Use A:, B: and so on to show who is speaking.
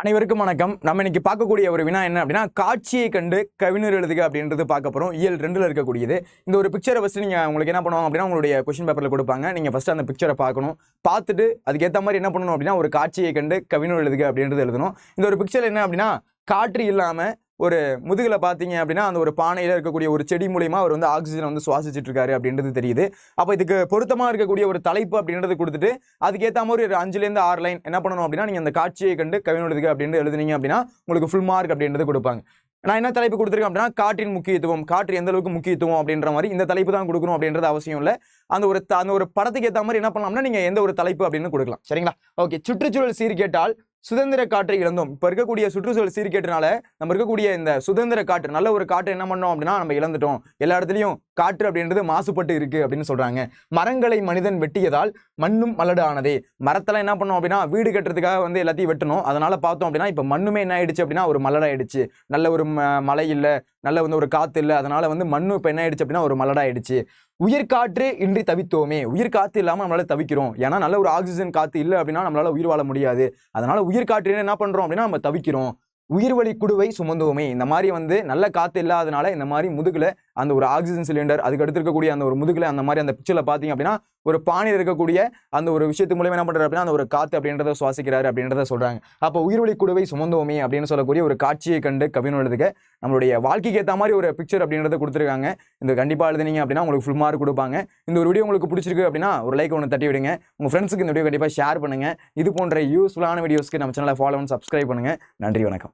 A: அனைவருக்கும் வணக்கம். நம்ம இன்னைக்கு பார்க்கக்கூடிய ஒரு வினா என்ன அப்படின்னா, காட்சியை கண்டு கவிஞர் எழுதுக அப்படின்றது பார்க்க போறோம். இயல் 2ல இருக்கக்கூடியது. இந்த ஒரு பிக்சரை ஃபர்ஸ்ட் நீங்க உங்களுக்கு என்ன பண்ணுவாங்க அப்படின்னா, உங்களுடைய கொஸ்டின் பேப்பர்ல கொடுப்பாங்க. நீங்க ஃபர்ஸ்ட் அந்த பிக்சரை பார்க்கணும். பார்த்துட்டு அதுக்கேற்ற மாதிரி என்ன பண்ணணும் அப்படின்னா, ஒரு காட்சியை கண்டு கவிஞர் எழுதுக அப்படின்றது எழுதணும். இந்த ஒரு பிக்சர் என்ன அப்படின்னா, காற்று இல்லாம ஒரு முதுகுல பார்த்தீங்க அப்படின்னா, அந்த ஒரு பானையில இருக்கக்கூடிய ஒரு செடி மூலியமா அவர் வந்து ஆக்சிஜனை வந்து சுவாசிச்சுட்டு இருக்காரு அப்படின்றது தெரியுது. அப்போ இதுக்கு பொருத்தமா இருக்கக்கூடிய ஒரு தலைப்பு அப்படின்றது கொடுத்துட்டு அதுக்கேற்ற மாதிரி ஒரு 5லேருந்து 6 லைன் என்ன பண்ணணும் அப்படின்னா, நீங்க அந்த காட்சியை கண்டு கவிஞர் எழுதுக அப்படின்னு எழுதுனீங்க அப்படின்னா உங்களுக்கு ஃபுல் மார்க் அப்படின்றது கொடுப்பாங்க. நான் என்ன தலைப்பு கொடுத்துருக்கேன் அப்படின்னா, காற்றின் முக்கியத்துவம், காற்று எந்த அளவுக்கு முக்கியத்துவம் அப்படின்ற மாதிரி இந்த தலைப்பு தான் கொடுக்கணும் அப்படின்றது அவசியம் இல்லை. அந்த ஒரு படத்துக்கு ஏற்ற மாதிரி என்ன பண்ணலாம்னா, நீங்க எந்த ஒரு தலைப்பு அப்படின்னு கொடுக்கலாம். சரிங்களா? ஓகே. சுற்றுச்சூழல் சீர்கேட்டால் சுதந்திர காற்றை இழந்தோம். இப்போ இருக்கக்கூடிய சுற்றுச்சூழல் சீர்கேட்டுனால நம்ம இருக்கக்கூடிய இந்த சுதந்திர காற்று, நல்ல ஒரு காற்று என்ன பண்ணோம் அப்படின்னா நம்ம இழந்துட்டோம். எல்லா இடத்துலையும் காற்று அப்படின்றது மாசுபட்டு இருக்கு அப்படின்னு சொல்றாங்க. மரங்களை மனிதன் வெட்டியதால் மண்ணும் மலடு ஆனதே. மரத்தெல்லாம் என்ன பண்ணோம் அப்படின்னா வீடு கட்டுறதுக்காக வந்து எல்லாத்தையும் வெட்டணும். அதனால பார்த்தோம் அப்படின்னா இப்போ மண்ணுமே என்ன ஆயிடுச்சு அப்படின்னா ஒரு மலடாயிடுச்சு. நல்ல ஒரு மழை இல்லை, நல்ல வந்து ஒரு காற்று இல்லை. அதனால வந்து மண்ணு இப்போ என்ன ஆயிடுச்சு அப்படின்னா ஒரு மலடாயிடுச்சு. உயிர் காற்று இன்றி தவித்தோமே. உயிர் காற்று இல்லாமல் நம்மளால தவிக்கிறோம். ஏன்னா நல்ல ஒரு ஆக்சிஜன் காற்று இல்லை அப்படின்னா நம்மளால உயிர் வாழ முடியாது. அதனால உயிர் காற்று என்ன பண்றோம் அப்படின்னா நம்ம தவிக்கிறோம். உயிர் வழி குடுவை சுமந்தோமே. இந்த மாதிரி வந்து நல்ல காற்று இல்லாதனால இந்த மாதிரி முதுகுல அந்த ஒரு ஆக்சிஜன் சிலிண்டர், அதுக்கு அடுத்து இருக்கக்கூடிய அந்த ஒரு முதுகுல அந்த மாதிரி அந்த பிக்சர்ல பாத்தீங்க அப்படின்னா ஒரு பானையில் இருக்கக்கூடிய அந்த ஒரு விஷயத்து மூலமா என்ன பண்றாரு அப்படின்னா அந்த ஒரு காத்து அப்படின்றத சுவாசிக்கிறாரு அப்படின்றத சொல்றாங்க. அப்போ உயிர்வழி குடுவை சுமந்தோமே அப்படின்னு சொல்லக்கூடிய ஒரு காட்சியை கண்டு கவிஞர் எழுதுக. நம்மளுடைய வாழ்க்கைக்கு ஏற்ற மாதிரி ஒரு பிக்சர் அப்படின்றத கொடுத்துருக்காங்க. இந்த கண்டிப்பா எழுதுனீங்க அப்படின்னா உங்களுக்கு ஃபுல் மார்க் கொடுப்பாங்க. இந்த ஒரு வீடியோ உங்களுக்கு பிடிச்சிருக்கு அப்படின்னா ஒரு லைக் ஒன்று தட்டி விடுங்க. உங்க ஃப்ரெண்ட்ஸுக்கு இந்த வீடியோ கண்டிப்பா ஷேர் பண்ணுங்க. இது போன்ற யூஸ்ஃபுல்லான வீடியோஸ்க்கு நம்ம சேனலை ஃபாலோ பண்ணி சப்ஸ்கிரைப் பண்ணுங்க. நன்றி, வணக்கம்.